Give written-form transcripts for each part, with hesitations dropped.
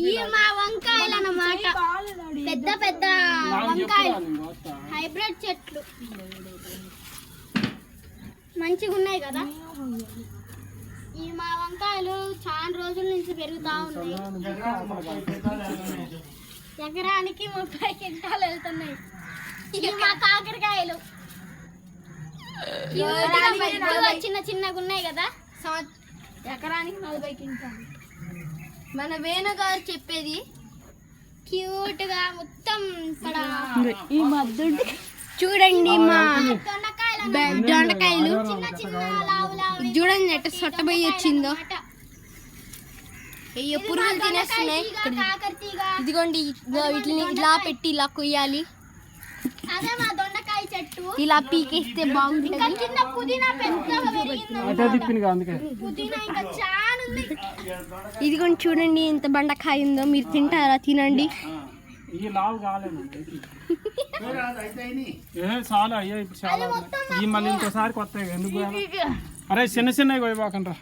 ఈ మా వంకాయలు అన్నమాట, పెద్ద పెద్ద వంకాయలు, హైబ్రిడ్ చెట్లు మంచిగా ఉన్నాయి కదా. ఈ మా వంకాయలు చాలా రోజుల నుంచి పెరుగుతా ఉన్నాయి. ఎకరానికి 30 క్వింటాలు వెళ్తున్నాయి. ఈ మా కాకరకాయలు చిన్న చిన్నగా ఉన్నాయి కదా, ఎకరానికి 40 క్వింటాలు. మన వేణు గారు చెప్పేది క్యూట్ గా మొత్తం ఈ మధ్య చూడండి. మా దొండకాయలు చూడండి ఎట్ట సొట్టబోయి వచ్చిందో. అయ్యో పురుగులు తినేస్తున్నాయి. ఇదిగోండి వీటిని ఇలా పెట్టి ఇలా కొయ్యాలి. అదే మా దొండకాయ చెట్టు ఇలా పీకేస్తే బాగుంటుంది. కింద పుదీనా ఇదిగోండి చూడండి ఎంత బండకాయ ఉందో. మీరు తింటారా? తినండి. మళ్ళీ ఇంకోసారి కొత్త ఎందుకు? అరే చిన్న చిన్నవి పోయిపోకండి రా,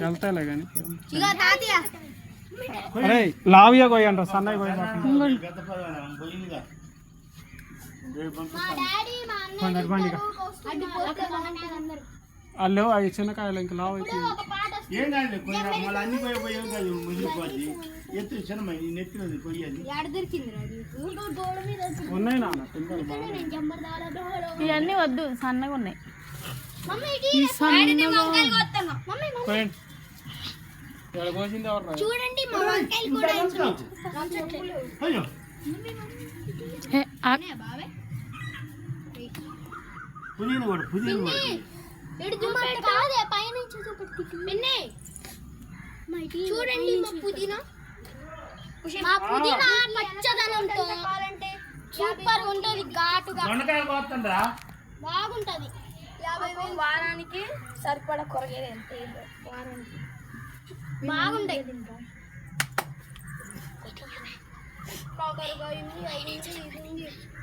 వెళ్తాయిలే కానీ. అరే లావియా కొయ్యండి రా, సన్నవి పోయిపోకండి. అల్లో అవి చిన్నకాయలు ఇంకా లావు అయితే ఉన్నాయి నాన్న. ఇవన్నీ వద్దు, సన్నగా ఉన్నాయి. చూడండి చూడండి మా పుదీనా. మా పుదీనా పచ్చదనంతో సూపర్ ఉంటది, ఘాటుగా బాగుంటది. 50,000 వారానికి సరిపడా కూరగాయలు వారానికి బాగుంటాయి.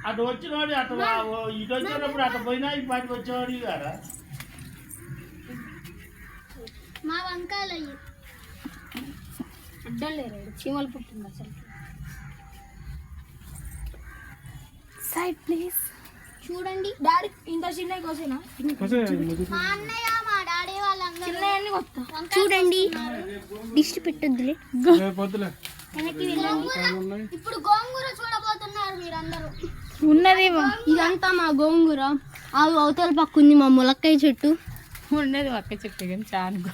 అటు వచ్చినోడు అటు ఇటు వచ్చినప్పుడు అటు పోయినా ఈ పాటికి వచ్చేవాడు కదా. మా వంకాయలు అయ్యి అడ్డం లేరు, చీమలు పుట్టింది అసలు. Side please. చూడండి డాడీ ఇంత చిన్న కోసేనా? మా అన్నయ్య మా డాడీ వాళ్ళందరూ చూడండి. దిష్టి పెట్టొద్దులే. ఇప్పుడు గోంగూర చూడబోతున్నారు మీరందరూ. ఉన్నది ఇదంతా మా గోంగూర. అది అవతల పక్క ఉంది మా ములక్కాయ చెట్టు. ఉన్నది ఒక్క చెట్టు కానీ చాలా.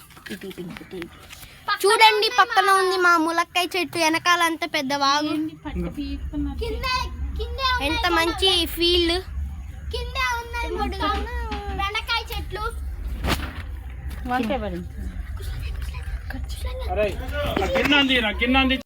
చూడండి పక్కన ఉంది మా ములక్కాయ చెట్టు, వెనకాలంతా పెద్ద వాగు. ఎంత మంచి ఫీల్డ్. కిందే ఉన్నాయి బెండకాయ చెట్లు. గిన్నె